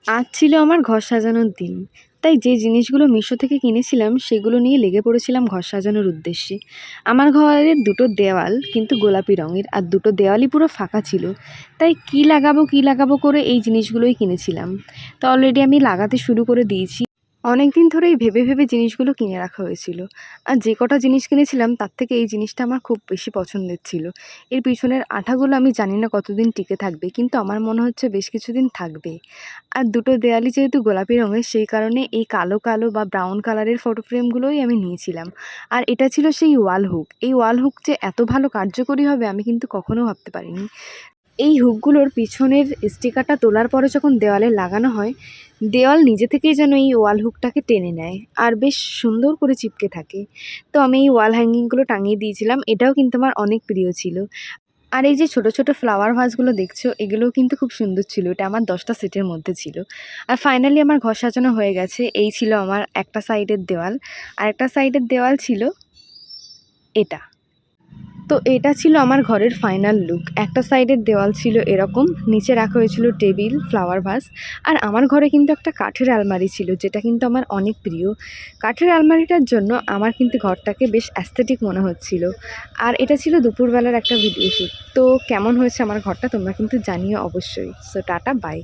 আজ ছিল আমার ঘর সাজানোর দিন। তাই যে জিনিসগুলো মিশো থেকে কিনেছিলাম সেগুলো নিয়ে লেগে পড়েছিলাম ঘর সাজানোর উদ্দেশ্যে। আমার ঘরের দুটো দেওয়াল কিন্তু গোলাপি রঙের, আর দুটো দেওয়ালই পুরো ফাঁকা ছিল। তাই কী লাগাবো করে এই জিনিসগুলোই কিনেছিলাম। তো অলরেডি আমি লাগাতে শুরু করে দিয়েছি। অনেক দিন ধরেই ভেবে জিনিসগুলো কিনে রাখা হয়েছিল। আর যে কটা জিনিস কিনেছিলাম তার থেকে এই জিনিসটা আমার খুব বেশি পছন্দের ছিল। এর পিছনের আঠাগুলো আমি জানি না কতদিন টিকে থাকবে, কিন্তু আমার মনে হচ্ছে বেশ কিছুদিন থাকবে। আর দুটো দেয়ালই যেহেতু গোলাপি রঙের, সেই কারণে এই কালো বা ব্রাউন কালারের ফটো ফ্রেমগুলোই আমি নিয়েছিলাম। আর এটা ছিল সেই ওয়াল হুক। এই ওয়াল হুক যে এত ভালো কার্যকরী হবে আমি কিন্তু কখনো ভাবতে পারিনি। এই হুকগুলোর পিছনের স্টিকারটা তোলার পরে যখন দেওয়ালে লাগানো হয়, দেওয়াল নিজে থেকেই যেন এই ওয়াল হুকটাকে টেনে নেয় আর বেশ সুন্দর করে চিপকে থাকে। তো আমি এই ওয়াল হ্যাঙ্গিংগুলো টাঙিয়ে দিয়েছিলাম। এটাও কিন্তু আমার অনেক প্রিয় ছিল। আর এই যে ছোট ফ্লাওয়ার ভাসগুলো দেখছো, এগুলোও কিন্তু খুব সুন্দর ছিল। এটা আমার 10টা সেটের মধ্যে ছিল। আর ফাইনালি আমার ঘর সাজানো হয়ে গেছে। এই ছিল আমার একটা সাইডের দেওয়াল। আর একটা সাইডের দেওয়াল ছিল এটা। তো এটা ছিল আমার ঘরের ফাইনাল লুক। একটা সাইডের দেওয়াল ছিল এরকম, নিচে রাখা হয়েছিল টেবিল, ফ্লাওয়ার ভাস। আর আমার ঘরে কিন্তু একটা কাঠের আলমারি ছিল, যেটা কিন্তু আমার অনেক প্রিয়। কাঠের আলমারিটার জন্য আমার কিন্তু ঘরটাকে বেশ অ্যাস্থেটিক মনে হচ্ছিল। আর এটা ছিল দুপুরবেলার একটা ভিডিও শ্যুট। তো কেমন হয়েছে আমার ঘরটা তোমরা কিন্তু জানিও অবশ্যই। So tata, by.